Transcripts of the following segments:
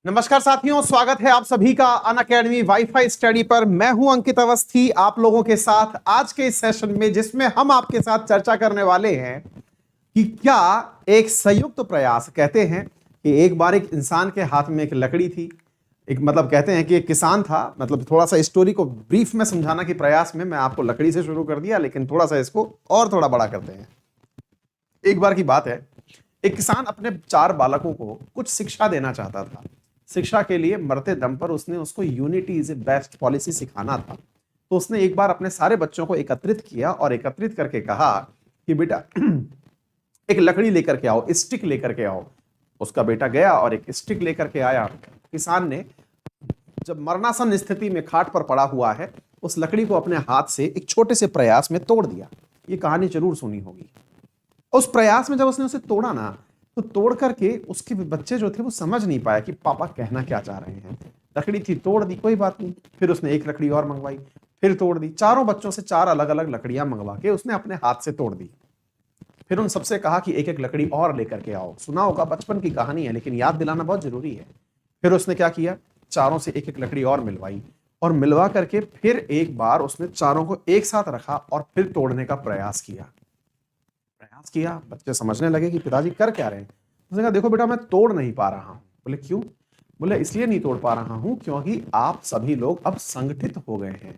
नमस्कार साथियों, स्वागत है आप सभी का अनअकैडमी वाईफाई स्टडी पर। मैं हूं अंकित अवस्थी आप लोगों के साथ आज के इस सेशन में, जिसमें हम आपके साथ चर्चा करने वाले हैं कि क्या एक संयुक्त प्रयास, कहते हैं कि एक बार एक इंसान के हाथ में एक लकड़ी थी, एक कहते हैं कि एक किसान था। थोड़ा सा स्टोरी को ब्रीफ में समझाना के प्रयास में मैं आपको लकड़ी से शुरू कर दिया, लेकिन थोड़ा सा इसको और थोड़ा बड़ा करते हैं। एक बार की बात है, एक किसान अपने 4 बालकों को कुछ शिक्षा देना चाहता था। शिक्षा के लिए मरते दम पर उसने उसको unity is a best policy सिखाना था। तो उसने एक बार अपने सारे बच्चों को एकत्रित किया और एकत्रित करके कहा कि बेटा एक लकड़ी लेकर के आओ, स्टिक लेकर के आओ। उसका बेटा गया और एक स्टिक लेकर के आया। किसान ने जब मरणासन स्थिति में खाट पर पड़ा हुआ है, उस लकड़ी को अपने हाथ से एक छोटे से प्रयास में तोड़ दिया। ये कहानी जरूर सुनी होगी। उस प्रयास में जब उसने उसे तोड़ा ना, तो तोड़ करके उसके बच्चे जो थे वो समझ नहीं पाया कि पापा कहना क्या चाह रहे हैं। लकड़ी थी, तोड़ दी, कोई बात नहीं। फिर उसने एक लकड़ी और मंगवाई, फिर तोड़ दी। चारों बच्चों से 4 अलग अलग लकड़ियां मंगवा के उसने अपने हाथ से तोड़ दी। फिर उन सबसे कहा कि एक एक लकड़ी और लेकर के आओ। सुना होगा, बचपन की कहानी है, लेकिन याद दिलाना बहुत जरूरी है। फिर उसने क्या किया, चारों से एक एक लकड़ी और मिलवाई, और मिलवा करके फिर एक बार उसने चारों को एक साथ रखा और फिर तोड़ने का प्रयास किया। बच्चे समझने लगे कि पिताजी कर क्या रहे हैं। उसने कहा, देखो बेटा, मैं तोड़ नहीं पा रहा हूं। बोले क्यों? बोले इसलिए नहीं तोड़ पा रहा हूं क्योंकि आप सभी लोग अब संगठित हो गए हैं।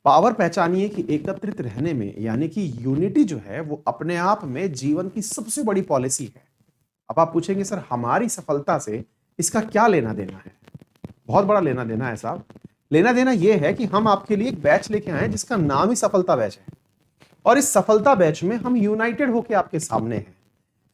पावर पहचानिए कि एकत्रित रहने में, यानी कि यूनिटी जो है वो अपने आप में जीवन की सबसे बड़ी पॉलिसी है। अब आप पूछेंगे, सर हमारी सफलता से इसका क्या लेना देना है? बहुत बड़ा लेना देना है साहब। लेना देना यह है कि हम आपके लिए एक बैच लेके आए जिसका नाम ही सफलता बैच है, और इस सफलता बैच में हम यूनाइटेड होकर आपके सामने हैं।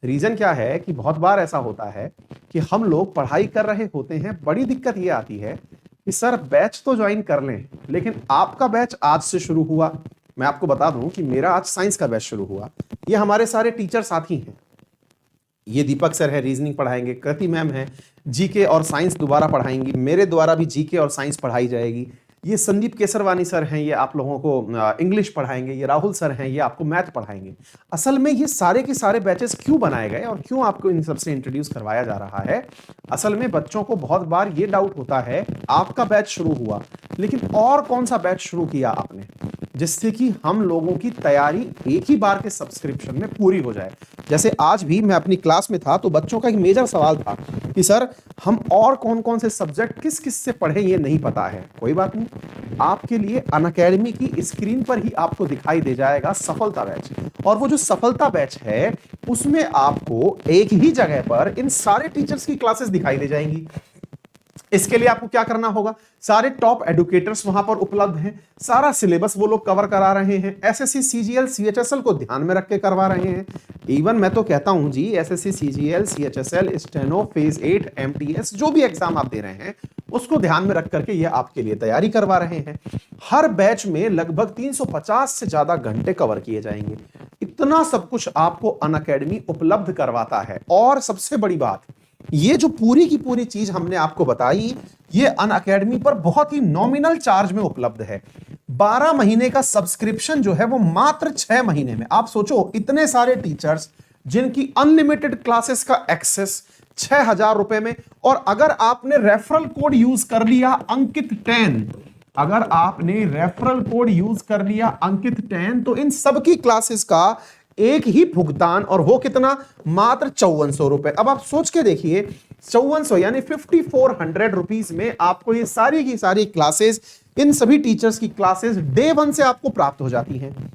रीजन क्या है कि बहुत बार ऐसा होता है कि हम लोग पढ़ाई कर रहे होते हैं, बड़ी दिक्कत ये आती है कि सर बैच तो ज्वाइन कर लें, लेकिन आपका बैच आज से शुरू हुआ। मैं आपको बता दूं कि मेरा आज साइंस का बैच शुरू हुआ। ये हमारे सारे टीचर साथी हैं। ये दीपक सर है, रीजनिंग पढ़ाएंगे। कृति मैम है, जीके और साइंस दोबारा पढ़ाएंगी। मेरे द्वारा भी जीके और साइंस पढ़ाई जाएगी। ये संदीप केसरवानी सर हैं, ये आप लोगों को इंग्लिश पढ़ाएंगे। ये राहुल सर हैं, ये आपको मैथ पढ़ाएंगे। असल में ये सारे के सारे बैचेस क्यों बनाए गए और क्यों आपको इन सबसे इंट्रोड्यूस करवाया जा रहा है? असल में बच्चों को बहुत बार ये डाउट होता है, आपका बैच शुरू हुआ, लेकिन और कौन सा बैच शुरू किया आपने, जिससे कि हम लोगों की तैयारी एक ही बार के सब्सक्रिप्शन में पूरी हो जाए। जैसे आज भी मैं अपनी क्लास में था, तो बच्चों का एक मेजर सवाल था कि सर हम और कौन कौन से सब्जेक्ट किस किस से पढ़ें, ये नहीं पता है। कोई बात नहीं, आपके लिए अनअकैडमी की स्क्रीन पर ही आपको दिखाई दे जाएगा सफलता बैच। और वो जो सफलता बैच है, उसमें आपको एक ही जगह पर इन सारे टीचर्स की क्लासेस दिखाई दे जाएंगी। इसके लिए आपको क्या करना होगा, सारे टॉप एडुकेटर्स वहां पर उपलब्ध हैं। सारा सिलेबस वो लोग कवर करा रहे हैं। एसएससी सीजीएल सीएचएसएल को ध्यान में रख के करवा रहे हैं। इवन मैं तो कहता हूं जी, SSC CGL CHSL steno phase 8 MTS जो भी एग्जाम आप दे रहे हैं, उसको ध्यान में रख करके ये आपके लिए तैयारी करवा रहे हैं। हर बैच में लगभग 350 से ज्यादा घंटे कवर किए जाएंगे। इतना सब कुछ आपको अनअकैडमी उपलब्ध करवाता है। और सबसे बड़ी बात, ये जो पूरी की पूरी चीज हमने आपको बताई, ये अनअकैडमी पर बहुत ही नॉमिनल चार्ज में उपलब्ध है। 12 महीने का सब्सक्रिप्शन जो है वो मात्र 6 महीने में। आप सोचो, इतने सारे टीचर्स जिनकी अनलिमिटेड क्लासेस का एक्सेस 6,000 रुपए में। और अगर आपने रेफरल कोड यूज कर लिया अंकित 10, अगर आपने रेफरल कोड यूज कर लिया अंकित 10, तो इन सबकी क्लासेस का एक ही भुगतान, और वो कितना, मात्र 5400 रुपए। अब आप सोच के देखिए, 5400 यानी 5400 रुपीज में आपको ये सारी की सारी क्लासेस, इन सभी टीचर्स की क्लासेस डे 1 से आपको प्राप्त हो जाती हैं।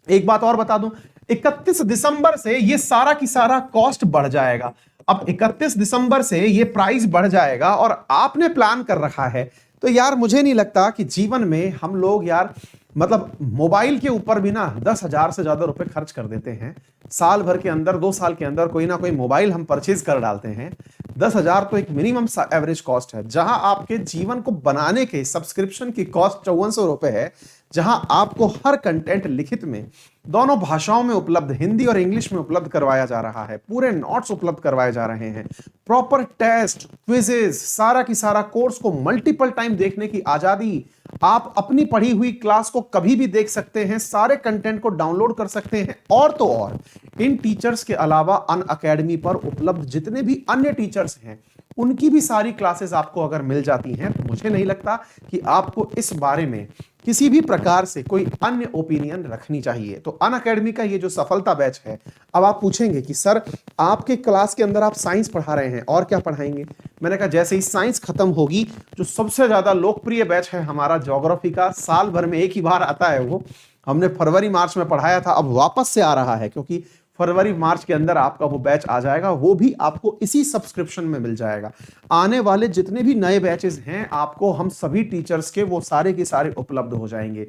एक बात और बता दूं, 31 दिसंबर से ये सारा की सारा कॉस्ट बढ़ जाएगा। अब 31 दिसंबर से ये प्राइस बढ़ जाएगा, और आपने प्लान कर रखा है, तो यार मुझे नहीं लगता कि जीवन में हम लोग यार मोबाइल के ऊपर भी ना 10,000 से ज्यादा रुपए खर्च कर देते हैं। साल भर के अंदर, 2 साल के अंदर कोई ना कोई मोबाइल हम परचेज कर डालते हैं। 10,000 तो एक मिनिमम एवरेज कॉस्ट है। जहां आपके जीवन को बनाने के सब्सक्रिप्शन की कॉस्ट 5400 रुपए है, जहां आपको हर कंटेंट लिखित में दोनों भाषाओं में उपलब्ध, हिंदी और इंग्लिश में उपलब्ध करवाया जा रहा है। पूरे नोट्स उपलब्ध करवाए जा रहे हैं। प्रॉपर टेस्ट, क्विजेस, सारा की सारा कोर्स को मल्टीपल टाइम देखने की आजादी आप अपनी पढ़ी हुई क्लास को कभी भी देख सकते हैं, सारे कंटेंट को डाउनलोड कर सकते हैं। और तो और इन टीचर्स के अलावा अनअकैडमी पर उपलब्ध जितने भी अन्य टीचर्स हैं उनकी भी सारी क्लासेस आपको अगर मिल जाती हैं तो मुझे नहीं लगता कि आपको इस बारे में किसी भी प्रकार से कोई अन्य ओपिनियन रखनी चाहिए। तो अनअकैडमी का ये जो सफलता बैच है, अब आप पूछेंगे कि सर आपके क्लास के अंदर आप साइंस पढ़ा रहे हैं और क्या पढ़ाएंगे। मैंने कहा जैसे ही साइंस खत्म होगी, जो सबसे ज्यादा लोकप्रिय बैच है हमारा ज्योग्राफी का, साल भर में एक ही बार आता है, वो हमने फरवरी मार्च में पढ़ाया था, अब वापस से आ रहा है क्योंकि फरवरी मार्च के अंदर आपका वो बैच आ जाएगा, वो भी आपको इसी सब्सक्रिप्शन में मिल जाएगा। आने वाले जितने भी नए बैचेस हैं आपको हम सभी टीचर्स के वो सारे के सारे उपलब्ध हो जाएंगे।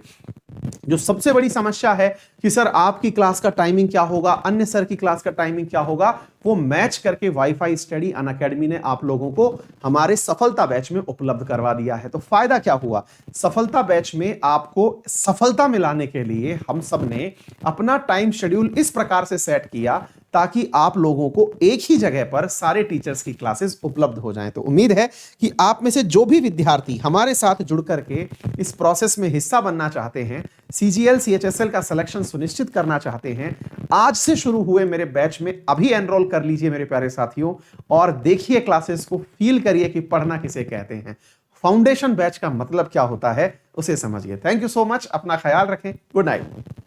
जो सबसे बड़ी समस्या है कि सर आपकी क्लास का टाइमिंग क्या होगा, अन्य सर की क्लास का टाइमिंग क्या होगा, वो मैच करके वाईफाई स्टडी अनअकैडमी ने आप लोगों को हमारे सफलता बैच में उपलब्ध करवा दिया है। तो फायदा क्या हुआ, सफलता बैच में आपको सफलता मिलाने के लिए हम सब ने अपना टाइम शेड्यूल इस प्रकार से सेट किया ताकि आप लोगों को एक ही जगह पर सारे टीचर्स की क्लासेस उपलब्ध हो जाएं। तो उम्मीद है कि आप में से जो भी विद्यार्थी हमारे साथ जुड़ करके इस प्रोसेस में हिस्सा बनना चाहते हैं, CGL CHSL का सिलेक्शन सुनिश्चित करना चाहते हैं, आज से शुरू हुए मेरे बैच में अभी एनरोल कर लीजिए मेरे प्यारे साथियों, और देखिए क्लासेस को, फील करिए कि पढ़ना किसे कहते हैं, फाउंडेशन बैच का मतलब क्या होता है उसे समझिए। थैंक यू सो मच, अपना ख्याल रखें, गुड नाइट।